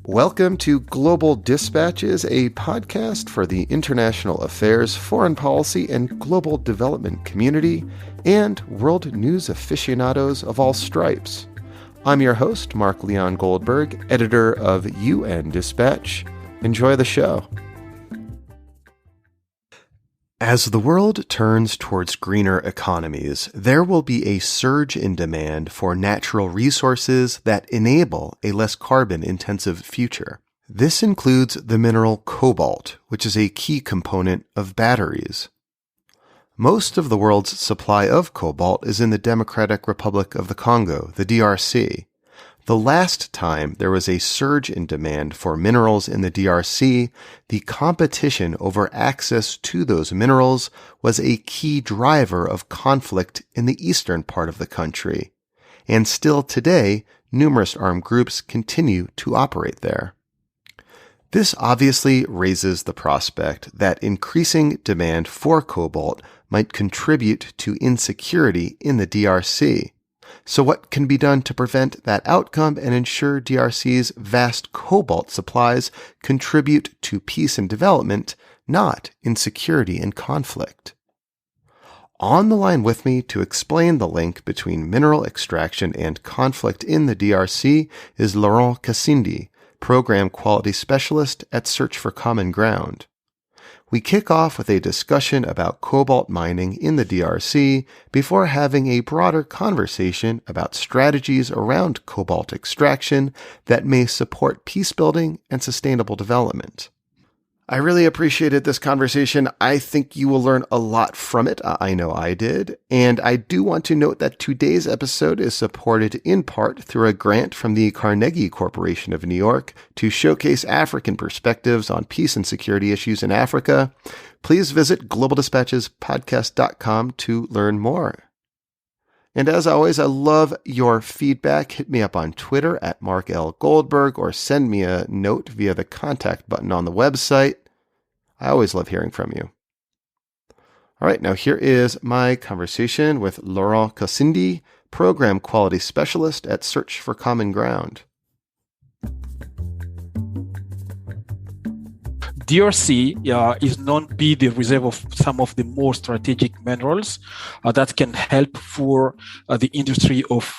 Welcome to Global Dispatches, a podcast for the international affairs, foreign policy, and global development community, and world news aficionados of all stripes. I'm your host, Mark Leon Goldberg, editor of UN Dispatch. Enjoy the show. As the world turns towards greener economies, there will be a surge in demand for natural resources that enable a less carbon-intensive future. This includes the mineral cobalt, which is a key component of batteries. Most of the world's supply of cobalt is in the Democratic Republic of the Congo, the DRC. The last time there was a surge in demand for minerals in the DRC, the competition over access to those minerals was a key driver of conflict in the eastern part of the country. And still today, numerous armed groups continue to operate there. This obviously raises the prospect that increasing demand for cobalt might contribute to insecurity in the DRC. So what can be done to prevent that outcome and ensure DRC's vast cobalt supplies contribute to peace and development, not insecurity and conflict? On the line with me to explain the link between mineral extraction and conflict in the DRC is Laurent Kasindi, Program Quality Specialist at Search for Common Ground. We kick off with a discussion about cobalt mining in the DRC before having a broader conversation about strategies around cobalt extraction that may support peace building and sustainable development. I really appreciated this conversation. I think you will learn a lot from it. I know I did. And I do want to note that today's episode is supported in part through a grant from the Carnegie Corporation of New York to showcase African perspectives on peace and security issues in Africa. Please visit globaldispatchespodcast.com to learn more. And as always, I love your feedback. Hit me up on Twitter at Mark L. Goldberg or send me a note via the contact button on the website. I always love hearing from you. All right, now here is my conversation with Laurent Kasindi, Program Quality Specialist at Search for Common Ground. DRC is known to be the reserve of some of the more strategic minerals that can help for the industry of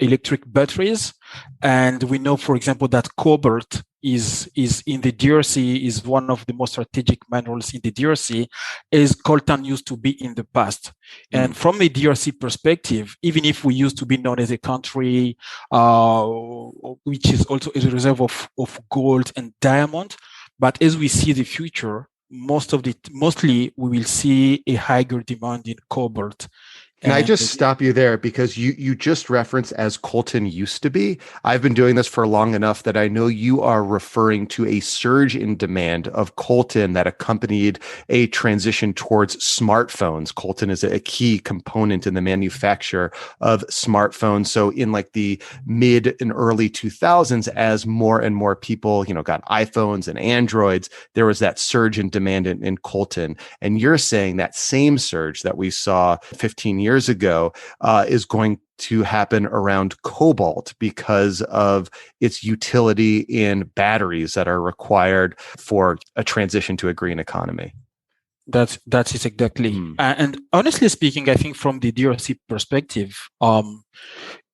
electric batteries. And we know, for example, that cobalt is in the DRC, is one of the most strategic minerals in the DRC, as coltan used to be in the past. And from a DRC perspective, even if we used to be known as a country which is also a reserve of gold and diamond, but as we see the future, mostly we will see a higher demand in cobalt. Can I just stop you there? Because you just referenced as coltan used to be. I've been doing this for long enough that I know you are referring to a surge in demand of coltan that accompanied a transition towards smartphones. Coltan is a key component in the manufacture of smartphones. So in like the mid and early 2000s, as more and more people, got iPhones and Androids, there was that surge in demand in coltan. And you're saying that same surge that we saw 15 years ago is going to happen around cobalt because of its utility in batteries that are required for a transition to a green economy. That is exactly. And honestly speaking, I think from the DRC perspective,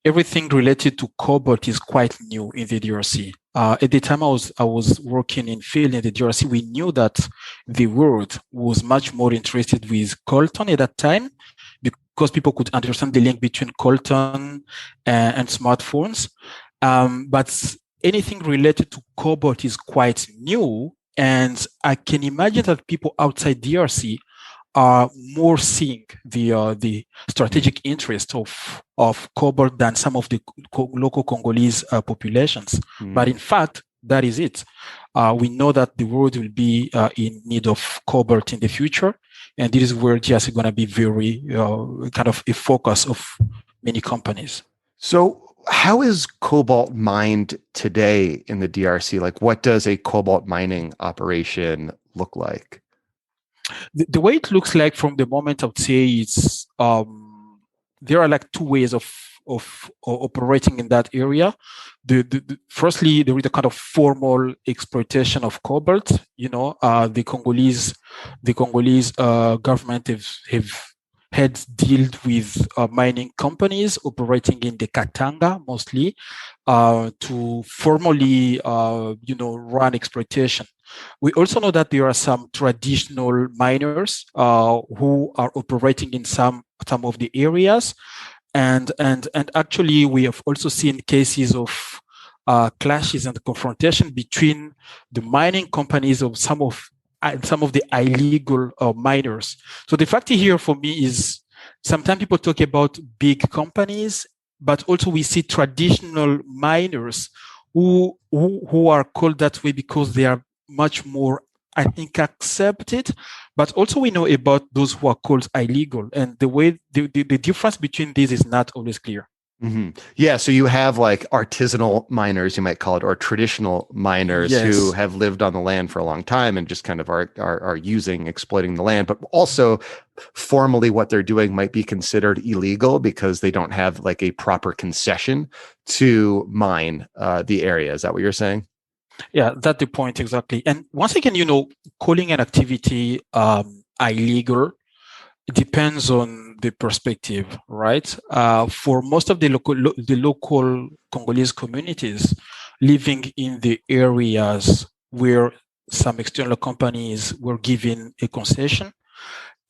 everything related to cobalt is quite new in the DRC. At the time I was working in field in the DRC, we knew that the world was much more interested with coltan at that time, because people could understand the link between coltan and smartphones. But anything related to cobalt is quite new. And I can imagine that people outside DRC are more seeing the strategic interest of cobalt than some of the local Congolese populations. But in fact, that is it. We know that the world will be in need of cobalt in the future. And this is where DRC is going to be very kind of a focus of many companies. So how is cobalt mined today in the DRC? Like, what does a cobalt mining operation look like? The way it looks like from the moment I would say it's there are like two ways of of operating in that area. Firstly, there is a kind of formal exploitation of cobalt. The Congolese government have had dealt with mining companies operating in the Katanga mostly to formally, run exploitation. We also know that there are some traditional miners who are operating in some of the areas, and actually we have also seen cases of clashes and confrontation between the mining companies of some of the illegal miners. So the fact here for me is sometimes people talk about big companies, but also we see traditional miners who are called that way because they are much more, I think, accepted. But also we know about those who are called illegal, and the difference between these is not always clear. Mm-hmm. Yeah, so you have like artisanal miners, you might call it, or traditional miners who have lived on the land for a long time and just kind of are exploiting the land. But also, formally, what they're doing might be considered illegal because they don't have like a proper concession to mine the area. Is that what you're saying? Yeah, that's the point exactly. And once again, calling an activity illegal depends on the perspective, right? For most of the local Congolese communities living in the areas where some external companies were given a concession,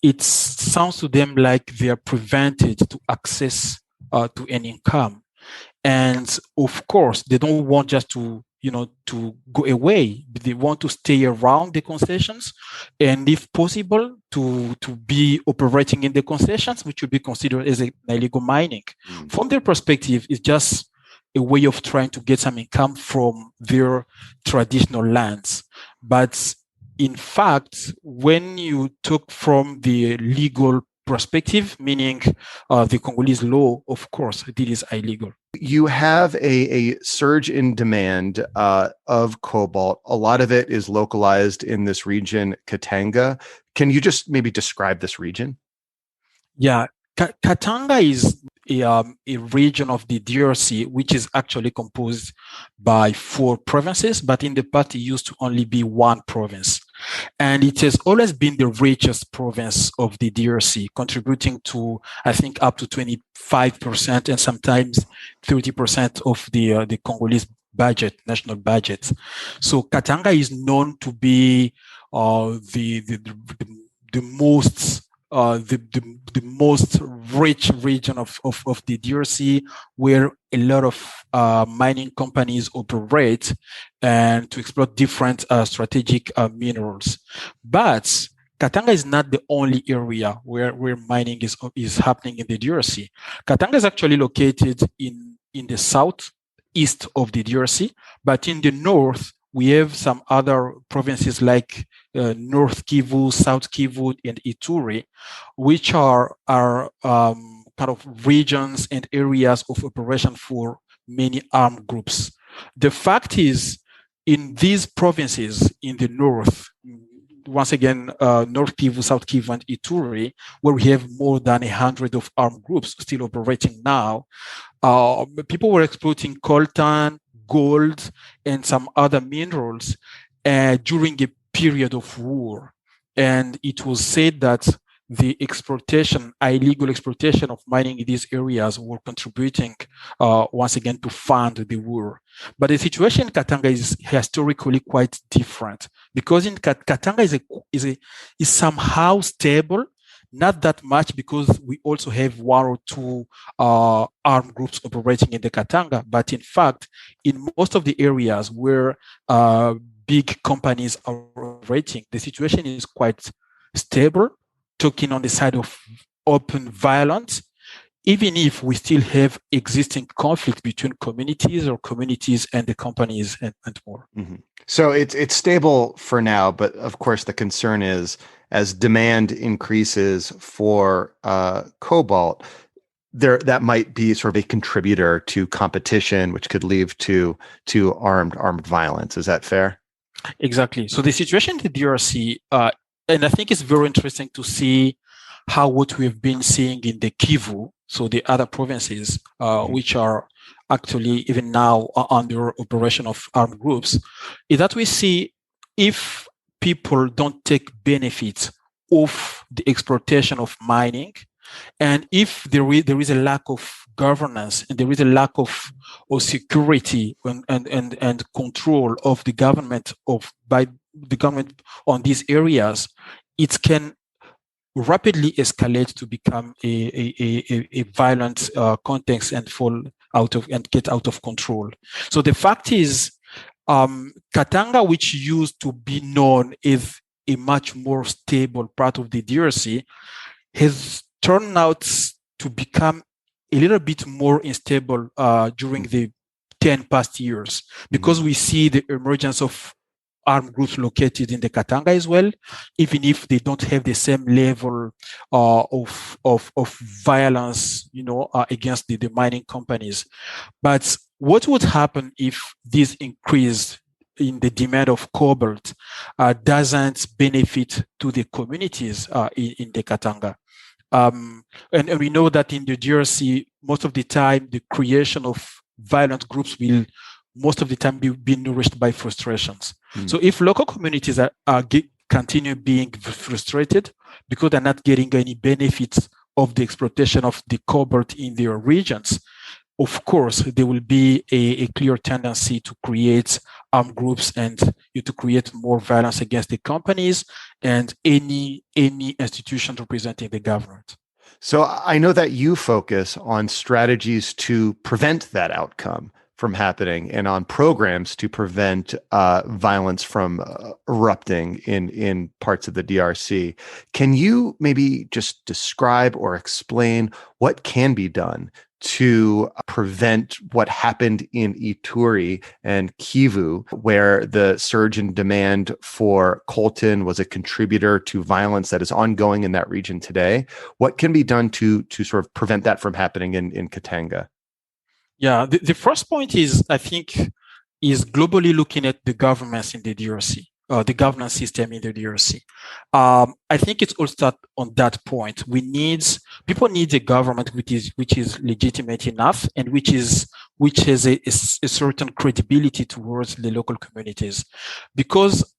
it sounds to them like they are prevented to access to an income. And of course, they don't want just to go away. They want to stay around the concessions, and if possible, to be operating in the concessions, which would be considered as illegal mining. From their perspective, it's just a way of trying to get some income from their traditional lands. But in fact, when you talk from the legal perspective, meaning the Congolese law, of course, it is illegal. You have a surge in demand of cobalt. A lot of it is localized in this region, Katanga. Can you just maybe describe this region? Yeah, Katanga is a region of the DRC, which is actually composed by 4 provinces, but in the past it used to only be 1 province. And it has always been the richest province of the DRC, contributing to, I think, up to 25% and sometimes 30% of the Congolese budget, national budget. So Katanga is known to be the most the most rich region of the DRC, where a lot of mining companies operate and to exploit different strategic minerals. But Katanga is not the only area where mining is happening in the DRC. Katanga is actually located in the southeast of the DRC, but in the north, we have some other provinces like North Kivu, South Kivu, and Ituri, which are kind of regions and areas of operation for many armed groups. The fact is, in these provinces in the north, once again, North Kivu, South Kivu, and Ituri, where we have more than 100 of armed groups still operating now, people were exploiting coltan, gold, and some other minerals during a period of war. And it was said that the illegal exploitation of mining in these areas were contributing once again to fund the war. But the situation in Katanga is historically quite different, because in Katanga is somehow stable. Not that much, because we also have 1 or 2 armed groups operating in the Katanga. But in fact, in most of the areas where big companies are operating, the situation is quite stable, talking on the side of open violence, even if we still have existing conflict between communities and the companies and more. Mm-hmm. So it's stable for now, but of course the concern is, as demand increases for cobalt, that might be sort of a contributor to competition, which could lead to armed violence. Is that fair? Exactly. So the situation in the DRC, and I think it's very interesting to see how what we've been seeing in the Kivu, so the other provinces, which are actually even now under operation of armed groups, is that we see if people don't take benefits of the exploitation of mining, and if there is a lack of governance and there is a lack of security and control of the government by the government on these areas, it can rapidly escalate to become a violent context and get out of control. So the fact is, Katanga, which used to be known as a much more stable part of the DRC, has turned out to become a little bit more unstable during the 10 past years, because we see the emergence of armed groups located in the Katanga as well, even if they don't have the same level of violence, against the mining companies. But what would happen if this increase in the demand of cobalt doesn't benefit to the communities in the Katanga? And we know that in the DRC, most of the time, the creation of violent groups will most of the time be nourished by frustrations. So if local communities continue being frustrated because they're not getting any benefits of the exploitation of the cobalt in their regions, of course, there will be a clear tendency to create armed groups and to create more violence against the companies and any institution representing the government. So I know that you focus on strategies to prevent that outcome from happening and on programs to prevent violence from erupting in parts of the DRC. Can you maybe just describe or explain what can be done to prevent what happened in Ituri and Kivu, where the surge in demand for coltan was a contributor to violence that is ongoing in that region today? What can be done to sort of prevent that from happening in Katanga? Yeah, the first point is, I think, is globally looking at the governments in the DRC, the governance system in the DRC. I think it's all start on that point. People need a government which is legitimate enough and which has a certain credibility towards the local communities, because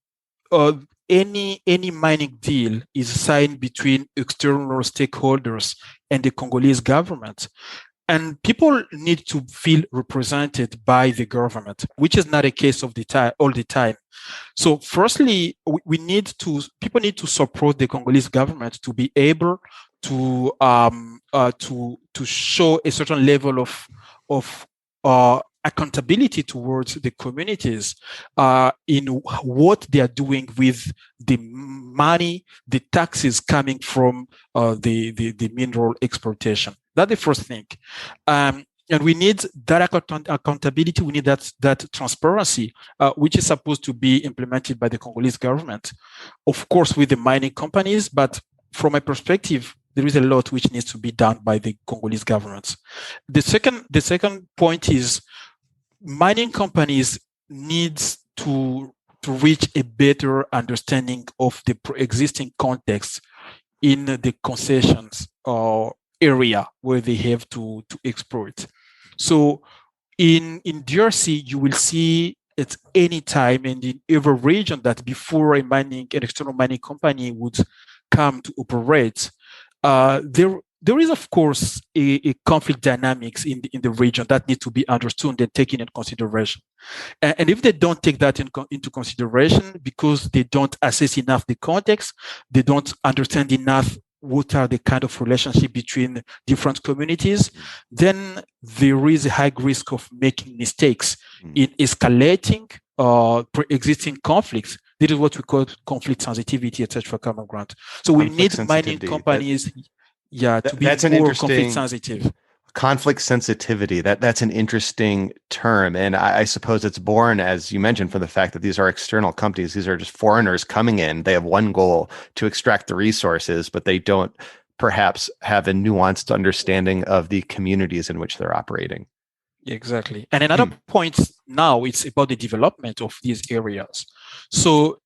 any mining deal is signed between external stakeholders and the Congolese government. And people need to feel represented by the government, which is not a case of all the time. So firstly, people need to support the Congolese government to be able to show a certain level of accountability towards the communities in what they are doing with the money, the taxes coming from the mineral exploitation. That's the first thing. And we need that accountability. We need that transparency, which is supposed to be implemented by the Congolese government, of course, with the mining companies. But from my perspective, there is a lot which needs to be done by the Congolese government. The second point is mining companies needs to reach a better understanding of the existing context in the concessions or area where they have to exploit. So in DRC, you will see at any time and in every region that before an external mining company would come to operate, there is, of course, a conflict dynamics in the region that need to be understood and taken into consideration. And if they don't take that into consideration because they don't assess enough the context, they don't understand enough what are the kind of relationship between different communities, then there is a high risk of making mistakes in escalating pre-existing conflicts. This is what we call conflict sensitivity, etc. Common ground. So we need mining companies, to be more conflict sensitive. Conflict sensitivity, that's an interesting term. And I suppose it's born, as you mentioned, from the fact that these are external companies. These are just foreigners coming in. They have one goal, to extract the resources, but they don't perhaps have a nuanced understanding of the communities in which they're operating. Exactly. And another point now, it's about the development of these areas. So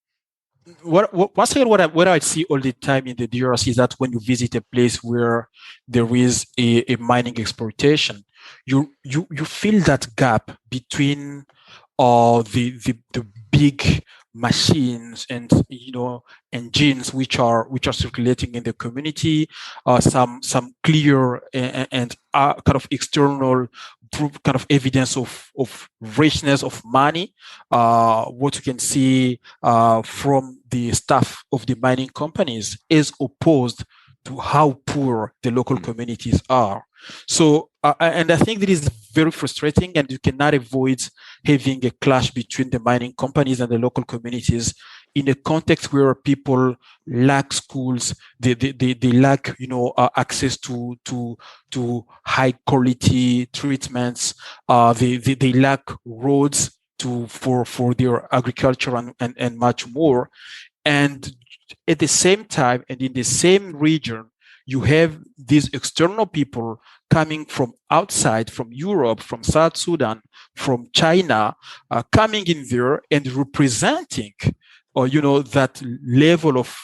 Once again, what I see all the time in the DRC is that when you visit a place where there is a mining exploitation, you feel that gap between the big machines and engines which are circulating in the community, some clear and kind of external proof, kind of evidence of richness of money. What you can see from the staff of the mining companies is opposed to how poor the local communities are. So, and I think that is very frustrating, and you cannot avoid having a clash between the mining companies and the local communities in a context where people lack schools, they lack, access to high quality treatments, they lack roads for their agriculture and much more. And at the same time, and in the same region, you have these external people coming from outside, from Europe, from South Sudan, from China, coming in there and representing, that level of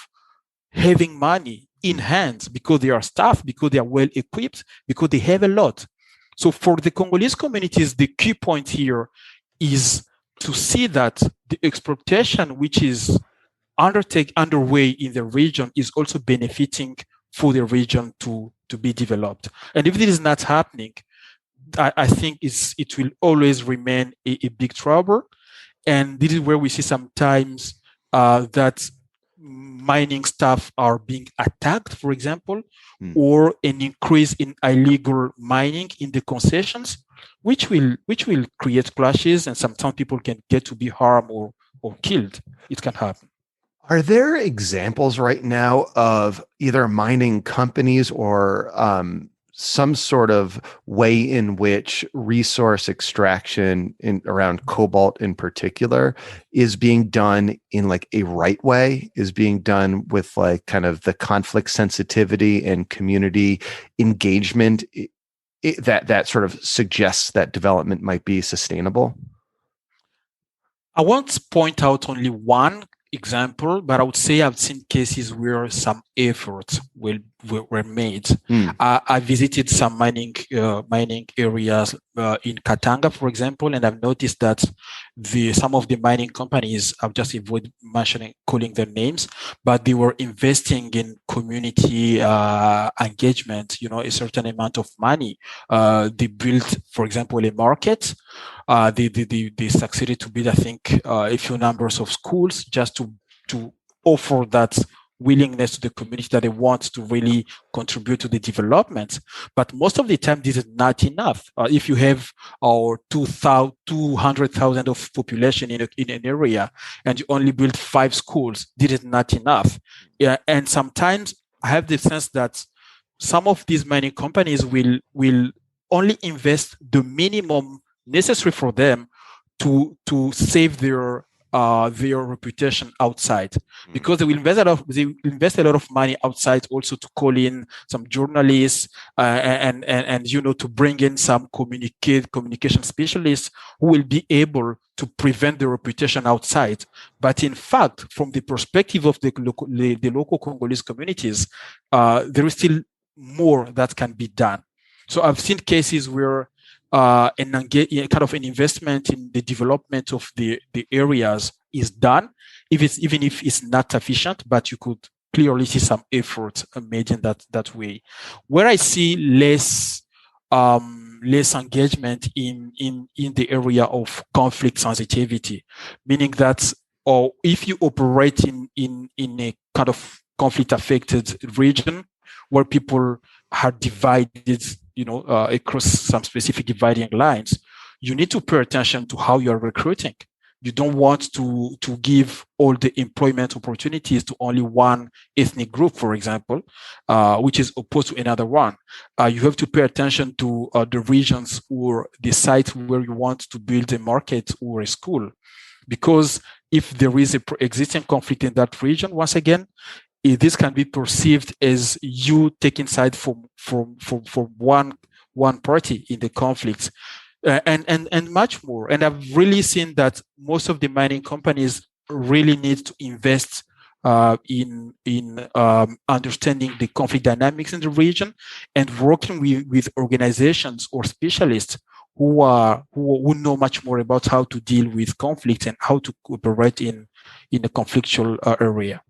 having money in hand because they are staffed, because they are well equipped, because they have a lot. So for the Congolese communities, the key point here is to see that the exploitation which is underway in the region is also benefiting for the region to be developed. And if this is not happening, I think it will always remain a big trouble. And this is where we see sometimes that mining staff are being attacked, for example, or an increase in illegal mining in the concessions, which will create clashes, and sometimes people can get to be harmed or killed. It can happen. Are there examples right now of either mining companies or some sort of way in which resource extraction around cobalt in particular is being done in like a right way, is being done with like kind of the conflict sensitivity and community engagement that sort of suggests that development might be sustainable? I won't point out only one example, but I would say I've seen cases where some efforts were made. I visited some mining areas in Katanga, for example, and I've noticed that some of the mining companies, I've just avoided calling their names, but they were investing in community engagement, a certain amount of money. They built, for example, a market. They succeeded to build, I think, a few numbers of schools just to offer that willingness to the community that they want to really contribute to the development. But most of the time, this is not enough. If you have 200,000 of population in an area and you only build 5 schools, this is not enough. Yeah, and sometimes I have the sense that some of these mining companies will only invest the minimum necessary for them to save their reputation outside, because they will invest a lot of money outside also to call in some journalists and to bring in some communication specialists who will be able to prevent the reputation outside. But in fact, from the perspective of the local Congolese communities, there is still more that can be done. So I've seen cases where kind of an investment in the development of the areas is done, even if it's not sufficient, but you could clearly see some effort made in that way. Where I see less engagement in the area of conflict sensitivity, meaning that, or if you operate in a kind of conflict affected region where people are divided, across some specific dividing lines, you need to pay attention to how you are recruiting. You don't want to give all the employment opportunities to only one ethnic group, for example, which is opposed to another one. You have to pay attention to the regions or the sites where you want to build a market or a school, because if there is a existing conflict in that region, once again, this can be perceived as you taking side from one party in the conflict, and much more. And I've really seen that most of the mining companies really need to invest in understanding the conflict dynamics in the region and working with organizations or specialists who know much more about how to deal with conflict and how to operate in a conflictual area.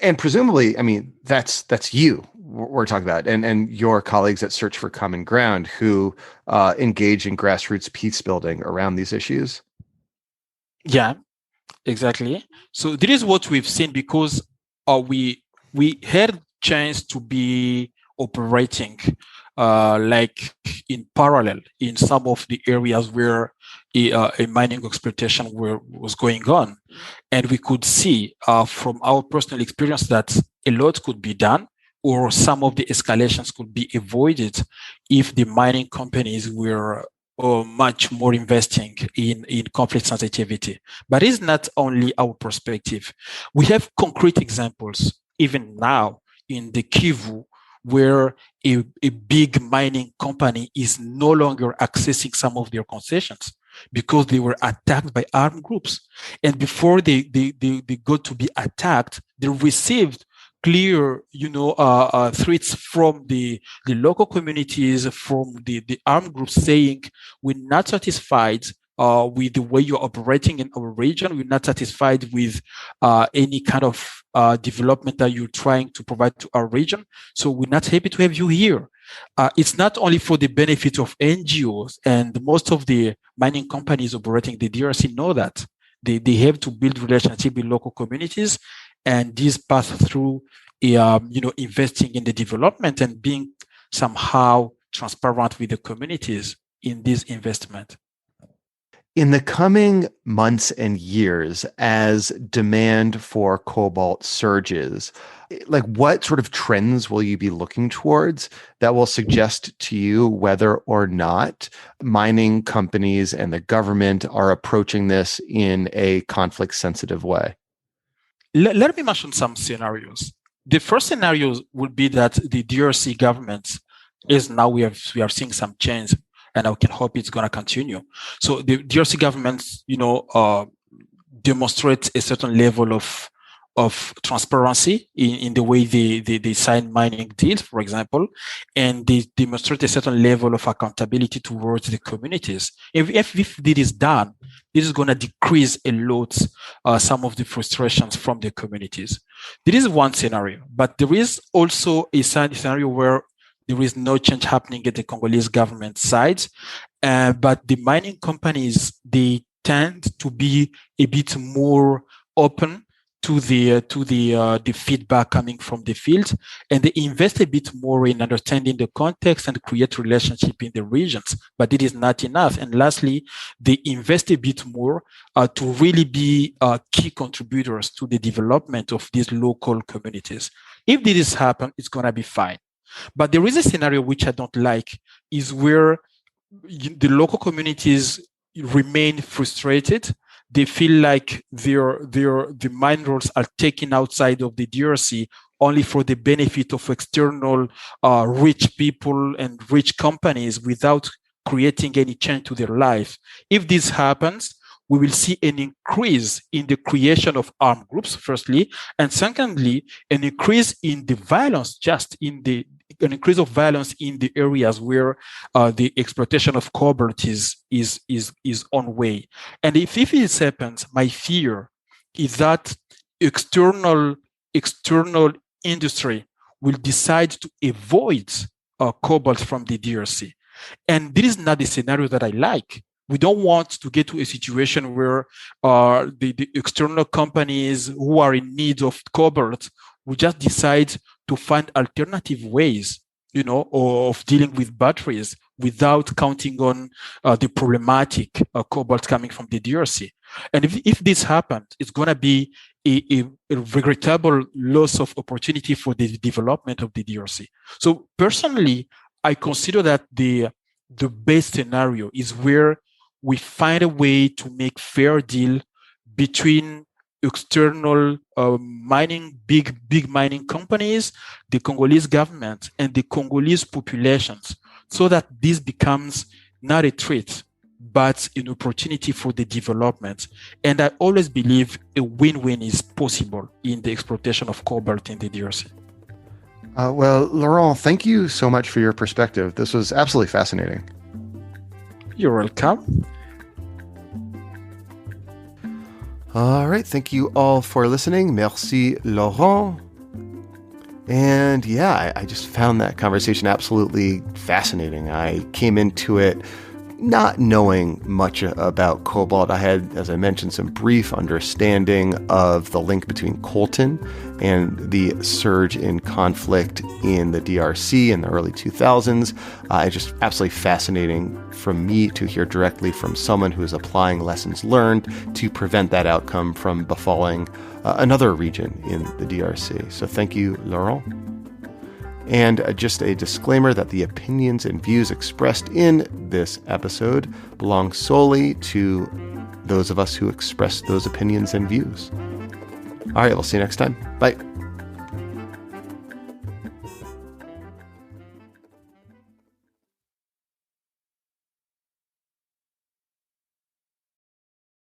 And presumably, I mean, that's you we're talking about, and your colleagues at Search for Common Ground who engage in grassroots peace building around these issues. Yeah, exactly. So this is what we've seen because we had chance to be operating like in parallel in some of the areas where a mining exploitation was going on. And we could see from our personal experience that a lot could be done or some of the escalations could be avoided if the mining companies were much more investing in conflict sensitivity. But it's not only our perspective. We have concrete examples even now in the Kivu where a big mining company is no longer accessing some of their concessions because they were attacked by armed groups. And before they got to be attacked, they received clear, threats from the local communities, from the armed groups saying, we're not satisfied with the way you're operating in our region. We're not satisfied with any kind of development that you're trying to provide to our region. So we're not happy to have you here. It's not only for the benefit of NGOs, and most of the mining companies operating the DRC know that. They have to build relationship with local communities, and this pass through investing in the development and being somehow transparent with the communities in this investment. In the coming months and years, as demand for cobalt surges, like what sort of trends will you be looking towards that will suggest to you whether or not mining companies and the government are approaching this in a conflict-sensitive way? Let me mention some scenarios. The first scenario would be that the DRC government is now we are seeing some change, and I can hope it's going to continue. So the DRC government, demonstrates a certain level of transparency in the way they sign mining deals, for example, and they demonstrate a certain level of accountability towards the communities. If this is done, this is going to decrease a lot some of the frustrations from the communities. This is one scenario, but there is also a scenario where there is no change happening at the Congolese government side, but the mining companies, they tend to be a bit more open to the feedback coming from the field, and they invest a bit more in understanding the context and create relationship in the regions. But it is not enough. And lastly, they invest a bit more to really be key contributors to the development of these local communities. If this happens, it's going to be fine. But there is a scenario which I don't like, is where the local communities remain frustrated. They feel like the minerals are taken outside of the DRC only for the benefit of external rich people and rich companies without creating any change to their life. If this happens, we will see an increase in the creation of armed groups, firstly, and secondly, an increase in the violence, an increase of violence in the areas where the exploitation of cobalt is on way. And if this happens, my fear is that external industry will decide to avoid cobalt from the DRC. And this is not the scenario that I like. We don't want to get to a situation where the external companies who are in need of cobalt will just decide to find alternative ways, of dealing with batteries without counting on the problematic cobalt coming from the DRC. And if this happens, it's going to be a regrettable loss of opportunity for the development of the DRC. So personally, I consider that the best scenario is where we find a way to make fair deal between external big mining companies, the Congolese government, and the Congolese populations, so that this becomes not a threat, but an opportunity for the development. And I always believe a win-win is possible in the exploitation of cobalt in the DRC. Well, Laurent, thank you so much for your perspective. This was absolutely fascinating. You're welcome. All right. Thank you all for listening. Merci, Laurent. And yeah, I just found that conversation absolutely fascinating. I came into it not knowing much about cobalt. I had, as I mentioned, some brief understanding of the link between coltan and the surge in conflict in the DRC in the early 2000s. It's just absolutely fascinating for me to hear directly from someone who is applying lessons learned to prevent that outcome from befalling another region in the DRC. So thank you, Laurent. And just a disclaimer that the opinions and views expressed in this episode belong solely to those of us who express those opinions and views. All right, we'll see you next time. Bye.